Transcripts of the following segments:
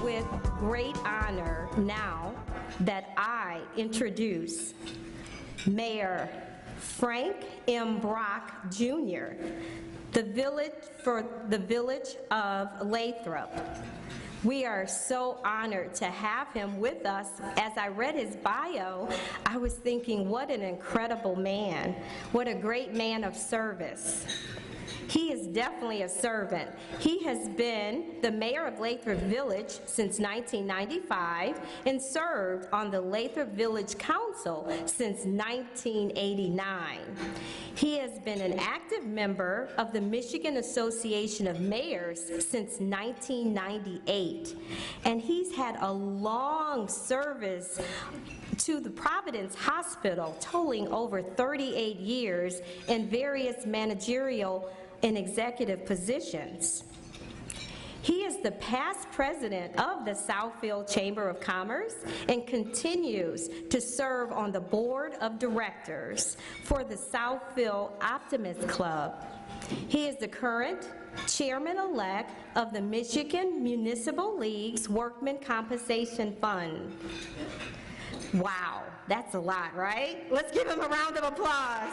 with great honor now that I introduce Mayor Frank M. Brock Jr., for the village of Lathrup. We are so honored to have him with us. As I read his bio, I was thinking, what an incredible man. What a great man of service. He is definitely a servant. He has been the mayor of Lathrup Village since 1995 and served on the Lathrup Village Council since 1989. He has been an active member of the Michigan Association of Mayors since 1998, and he's had a long service to the Providence Hospital, totaling over 38 years in various managerial and executive positions. He is the past president of the Southfield Chamber of Commerce and continues to serve on the board of directors for the Southfield Optimist Club. He is the current chairman-elect of the Michigan Municipal League's Workman Compensation Fund. Wow, that's a lot, right? Let's give him a round of applause.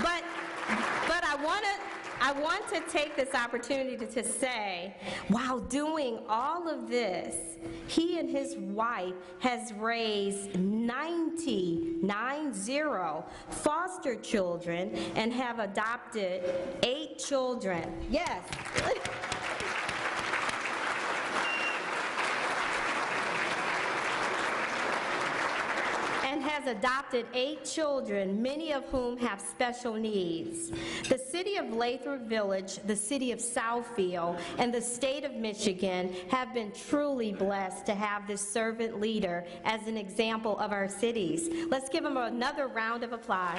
But I want to take this opportunity to say, while doing all of this, he and his wife has raised 90 foster children and have adopted 8 children. Yes. And has adopted 8 children, many of whom have special needs. The city of Lathrup Village, the city of Southfield, and the state of Michigan have been truly blessed to have this servant leader as an example of our cities. Let's give him another round of applause.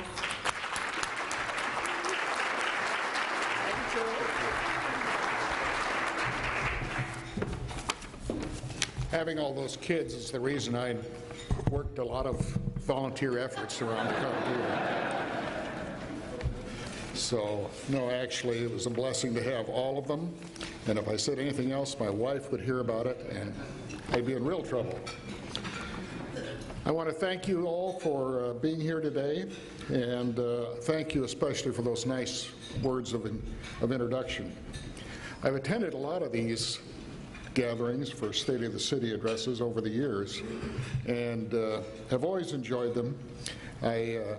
Having all those kids is the reason I worked a lot of volunteer efforts around the country. So, no, actually, it was a blessing to have all of them. And if I said anything else, my wife would hear about it, and I'd be in real trouble. I want to thank you all for being here today, and thank you especially for those nice words of introduction. I've attended a lot of these gatherings for State of the City addresses over the years, and have always enjoyed them. It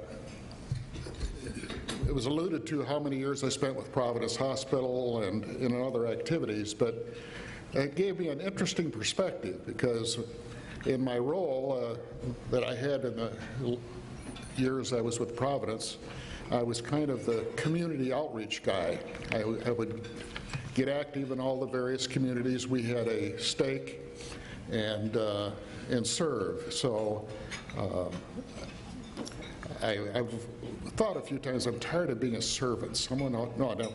was alluded to how many years I spent with Providence Hospital and in other activities, but it gave me an interesting perspective because in my role that I had in the years I was with Providence, I was kind of the community outreach guy. I would get active in all the various communities. We had a stake and serve. So I've thought a few times, I'm tired of being a servant. Someone, no, I don't.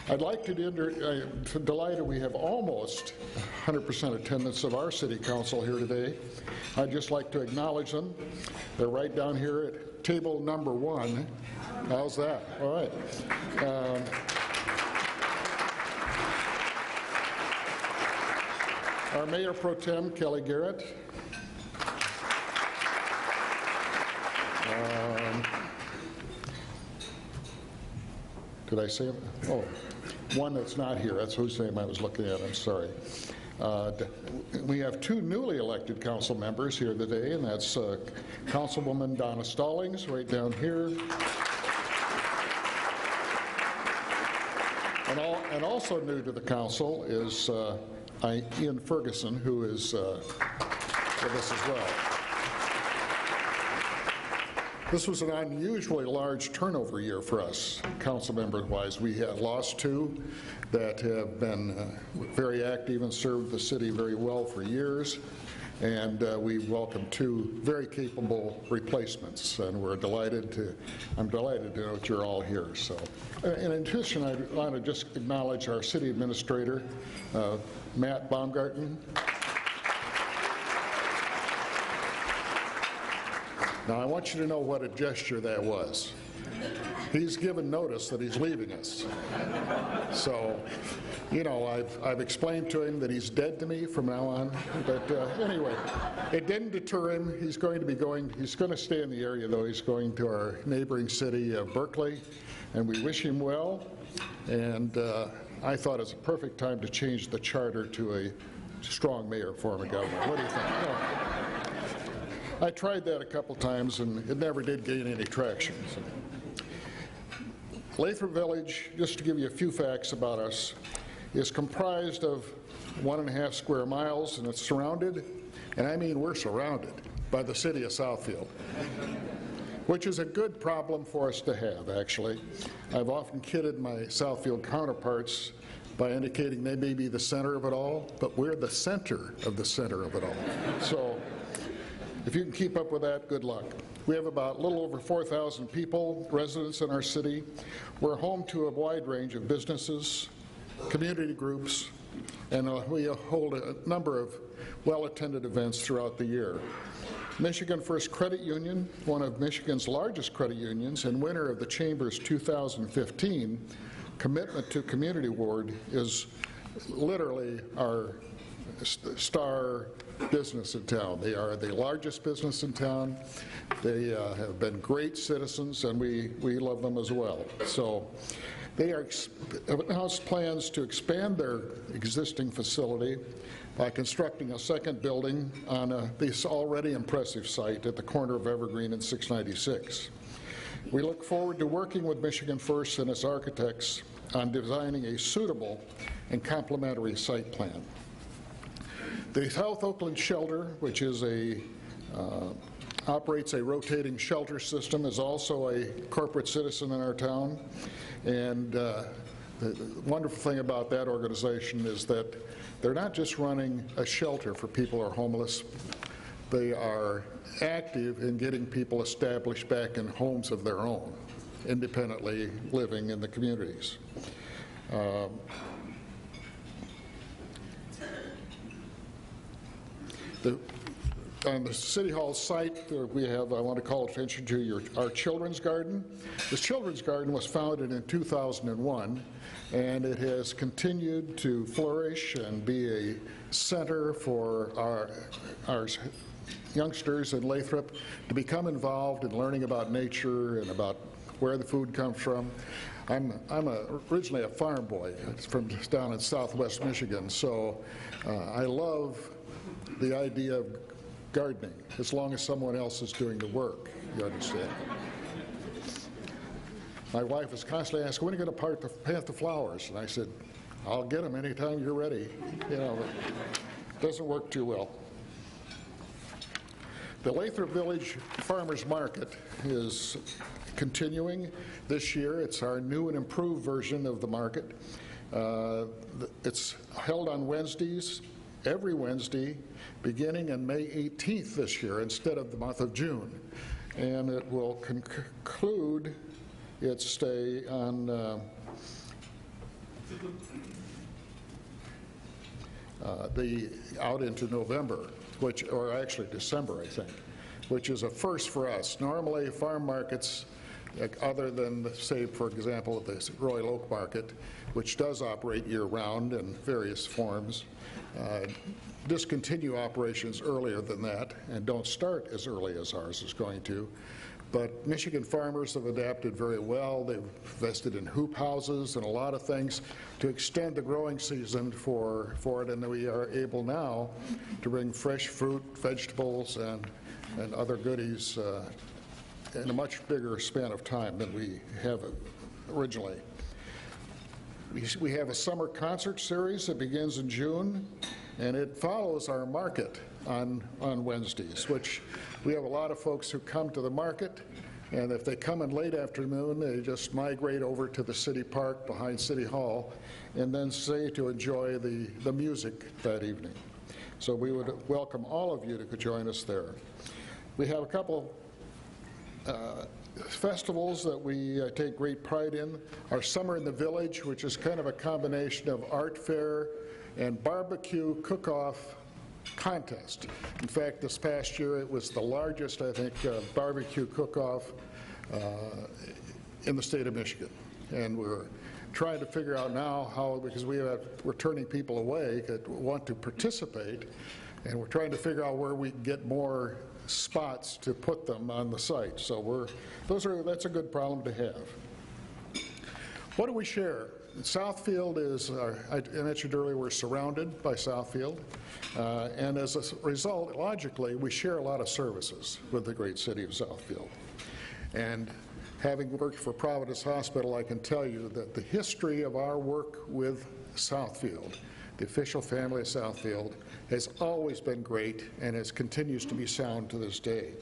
I'd like to delighted we have almost 100% attendance of our city council here today. I'd just like to acknowledge them. They're right down here at table number 1. How's that? All right. Our Mayor Pro Tem, Kelly Garrett. Did I say it? Oh, one that's not here. That's whose name I was looking at. I'm sorry. We have 2 newly elected council members here today, and that's Councilwoman Donna Stallings right down here. And also new to the council is Ian Ferguson, who is with us as well. This was an unusually large turnover year for us, council member-wise. We had lost 2 that have been very active and served the city very well for years, and we welcomed 2 very capable replacements, and I'm delighted to know that you're all here. So, in addition, I want to just acknowledge our city administrator, Matt Baumgarten. Now, I want you to know what a gesture that was. he's given notice that he's leaving us. So, you know, I've explained to him that he's dead to me from now on. But anyway, it didn't deter him. He's going to stay in the area, though. He's going to our neighboring city of Berkeley, and we wish him well. And I thought it was a perfect time to change the charter to a strong mayor form of government. What do you think? No. I tried that a couple times, and it never did gain any traction. So. Lathrup Village, just to give you a few facts about us, is comprised of 1.5 square miles, and it's surrounded, and I mean we're surrounded, by the city of Southfield, which is a good problem for us to have, actually. I've often kidded my Southfield counterparts by indicating they may be the center of it all, but we're the center of it all. So if you can keep up with that, good luck. We have about a little over 4,000 people, residents in our city. We're home to a wide range of businesses, community groups, and we hold a number of well-attended events throughout the year. Michigan First Credit Union, one of Michigan's largest credit unions and winner of the Chamber's 2015 Commitment to Community Award, is literally our star business in town. They are the largest business in town. They have been great citizens, and we love them as well. So they have announced plans to expand their existing facility by constructing a second building on this already impressive site at the corner of Evergreen and 696. We look forward to working with Michigan First and its architects on designing a suitable and complementary site plan. The South Oakland Shelter, which is operates a rotating shelter system, is also a corporate citizen in our town. And the wonderful thing about that organization is that they're not just running a shelter for people who are homeless. They are active in getting people established back in homes of their own, independently living in the communities. On the City Hall site, we have, I want to call attention to our Children's Garden. This Children's Garden was founded in 2001, and it has continued to flourish and be a center for our youngsters in Lathrup to become involved in learning about nature and about where the food comes from. I'm originally a farm boy from down in southwest Michigan, so I love the idea of gardening, as long as someone else is doing the work, you understand. My wife is constantly asking, when are you going to plant the flowers? And I said, I'll get them anytime you're ready. You know, but it doesn't work too well. The Lathrup Village Farmers Market is continuing this year. It's our new and improved version of the market. It's held on Wednesdays, every Wednesday, beginning on May 18th this year instead of the month of June. And it will conclude its stay on out into November, or actually December, I think, which is a first for us. Normally, farm markets, other than, say, for example, the Royal Oak Market, which does operate year-round in various forms, discontinue operations earlier than that and don't start as early as ours is going to. But Michigan farmers have adapted very well. They've invested in hoop houses and a lot of things to extend the growing season for it, and we are able now to bring fresh fruit, vegetables, and other goodies in a much bigger span of time than we have originally. We have a summer concert series that begins in June, and it follows our market on Wednesdays, which we have a lot of folks who come to the market, and if they come in late afternoon, they just migrate over to the city park behind City Hall and then stay to enjoy the music that evening. So we would welcome all of you to join us there. We have a couple festivals that we take great pride in. Our Summer in the Village, which is kind of a combination of art fair and barbecue cook-off contest. In fact, this past year it was the largest, I think, barbecue cook-off in the state of Michigan. And we're trying to figure out now how, because we're turning people away that want to participate, and we're trying to figure out where we can get more spots to put them on the site. So that's a good problem to have. What do we share? Southfield is, I mentioned earlier, we're surrounded by Southfield, and as a result, logically, we share a lot of services with the great city of Southfield. And having worked for Providence Hospital, I can tell you that the history of our work with Southfield, the official family of Southfield, has always been great and continues to be sound to this day.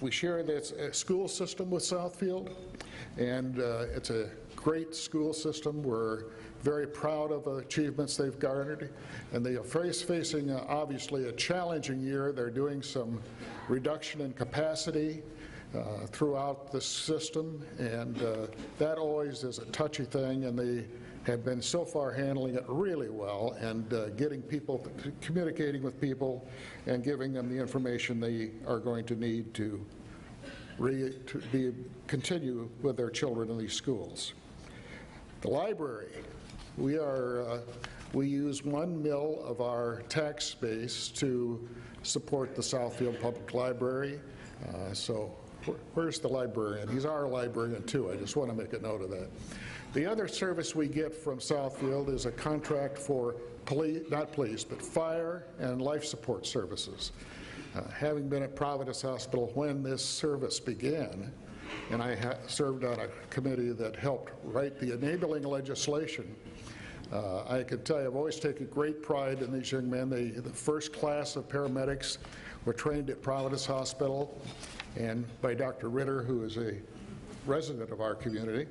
We share this school system with Southfield, and it's a great school system. We're very proud of the achievements they've garnered, and they are facing obviously a challenging year. They're doing some reduction in capacity throughout the system, and that always is a touchy thing, and they have been so far handling it really well and getting people, communicating with people and giving them the information they are going to need to continue with their children in these schools. The library, we use 1 mil of our tax base to support the Southfield Public Library. So where's the librarian? He's our librarian too. I just want to make a note of that. The other service we get from Southfield is a contract for not police, but fire and life support services. Having been at Providence Hospital when this service began, and I served on a committee that helped write the enabling legislation, I can tell you I've always taken great pride in these young men. The first class of paramedics were trained at Providence Hospital and by Dr. Ritter, who is a resident of our community.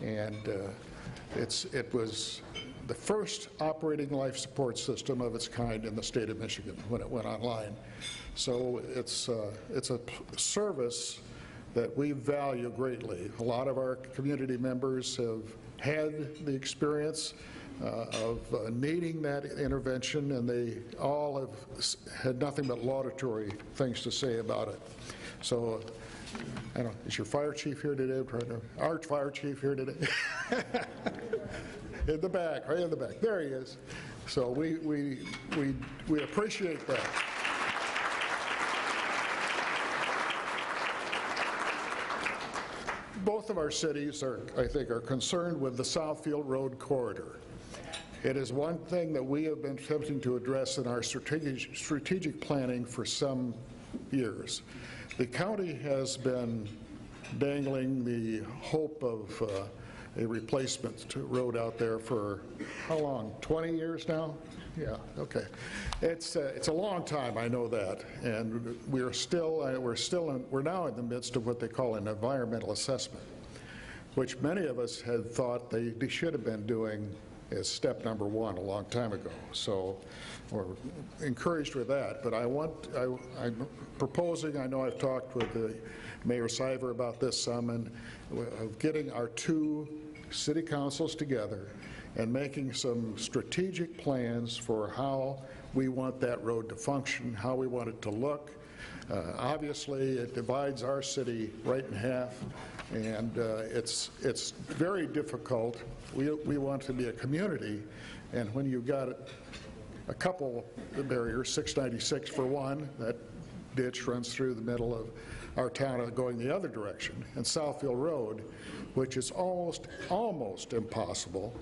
And it was the first operating life support system of its kind in the state of Michigan when it went online. So it's a service that we value greatly. A lot of our community members have had the experience of needing that intervention, and they all have had nothing but laudatory things to say about it. So, I don't know, is your fire chief here today? Our fire chief here today? In the back, right in the back. There he is. So we appreciate that. Both of our cities I think, are concerned with the Southfield Road corridor. It is one thing that we have been attempting to address in our strategic planning for some years. The county has been dangling the hope of a replacement road out there for how long? 20 years now? Yeah. Okay. It's a long time. I know that, and we're now in the midst of what they call an environmental assessment, which many of us had thought they should have been doing as step number 1 a long time ago. So we're encouraged with that. But I'm proposing, I know I've talked with Mayor Siver about this some, and of getting our 2 city councils together and making some strategic plans for how we want that road to function, how we want it to look. Obviously, it divides our city right in half, and it's very difficult. We want to be a community, and when you've got a couple of barriers, 696 for one, that ditch runs through the middle of our town going the other direction, and Southfield Road, which is almost impossible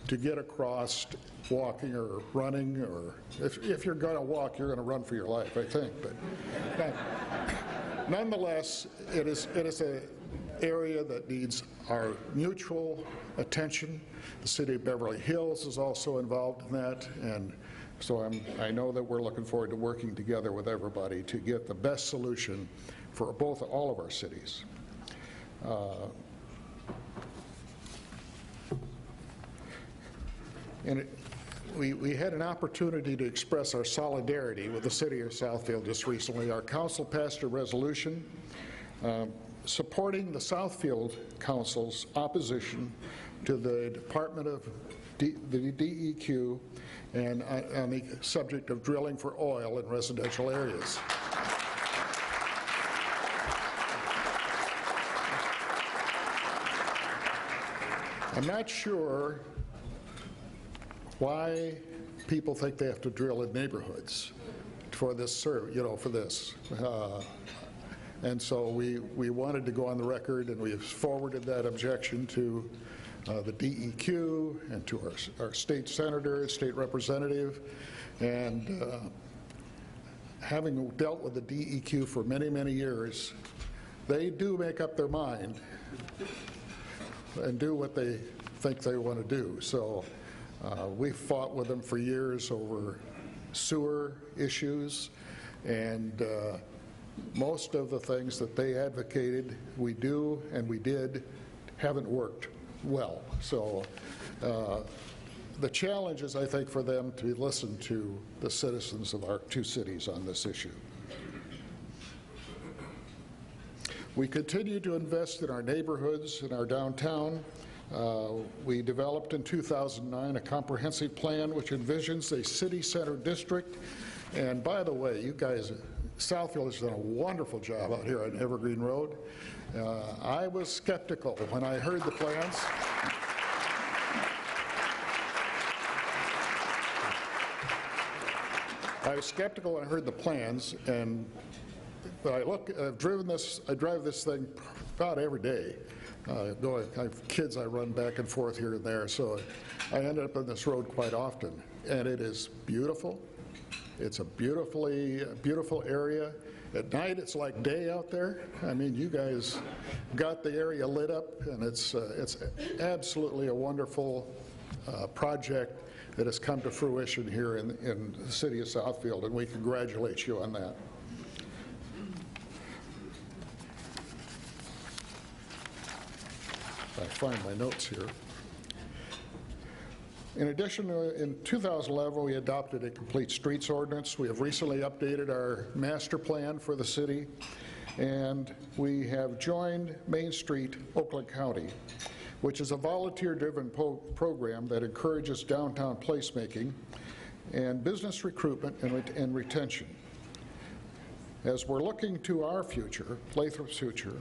to get across walking or running, or if you're going to walk, you're going to run for your life, I think. But nonetheless, it is an area that needs our mutual attention. The city of Beverly Hills is also involved in that, and so I know that we're looking forward to working together with everybody to get the best solution for all of our cities. And we had an opportunity to express our solidarity with the city of Southfield just recently. Our council passed a resolution supporting the Southfield Council's opposition to the Department of the DEQ and on the subject of drilling for oil in residential areas. I'm not sure why people think they have to drill in neighborhoods for this for this. And so we wanted to go on the record, and we have forwarded that objection to the DEQ and to our state senator, state representative, and having dealt with the DEQ for many, many years, they do make up their mind and do what they think they want to do. So we've fought with them for years over sewer issues, and most of the things that they advocated, we do and we did, haven't worked well. So the challenge is, I think, for them to listen to the citizens of our two cities on this issue. We continue to invest in our neighborhoods, in our downtown. We developed in 2009 a comprehensive plan which envisions a city center district. And by the way, you guys, Southfield has done a wonderful job out here on Evergreen Road. I was skeptical when I heard the plans. I was skeptical when I heard the plans, but I drive this thing about every day. I have kids I run back and forth here and there, so I end up on this road quite often. And it is beautiful. It's a beautiful area. At night, it's like day out there. I mean, you guys got the area lit up, and it's absolutely a wonderful project that has come to fruition here in the city of Southfield, and we congratulate you on that. I find my notes here. In addition, in 2011, we adopted a complete streets ordinance. We have recently updated our master plan for the city, and we have joined Main Street, Oakland County, which is a volunteer-driven program that encourages downtown placemaking and business recruitment and retention. As we're looking to our future, Lathrup's future,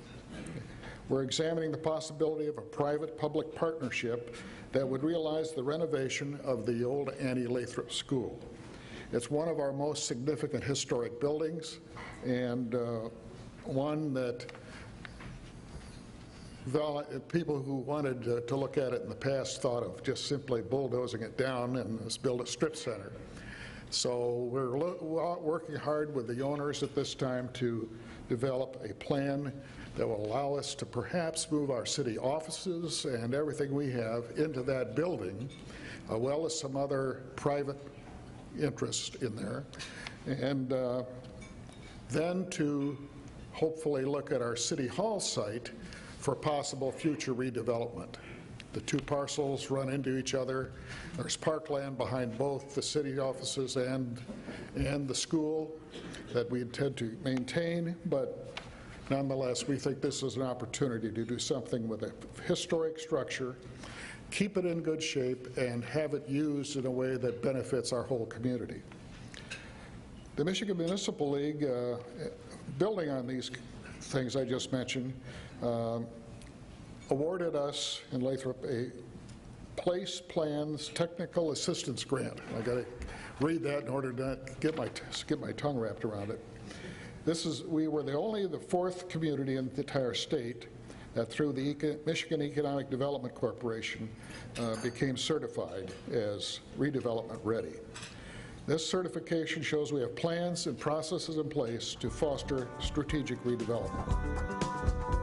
we're examining the possibility of a private-public partnership that would realize the renovation of the old Annie Lathrop School. It's one of our most significant historic buildings, and one that people who wanted to look at it in the past thought of just simply bulldozing it down and build a strip center. So we're working hard with the owners at this time to develop a plan that will allow us to perhaps move our city offices and everything we have into that building, well as some other private interest in there, and then to hopefully look at our City Hall site for possible future redevelopment. The two parcels run into each other. There's parkland behind both the city offices and the school that we intend to maintain, but nonetheless, we think this is an opportunity to do something with a historic structure, keep it in good shape, and have it used in a way that benefits our whole community. The Michigan Municipal League, building on these things I just mentioned, awarded us in Lathrop a Place Plans Technical Assistance Grant. I got to read that in order to get my tongue wrapped around it. We were the fourth community in the entire state that through the Michigan Economic Development Corporation became certified as redevelopment ready. This certification shows we have plans and processes in place to foster strategic redevelopment.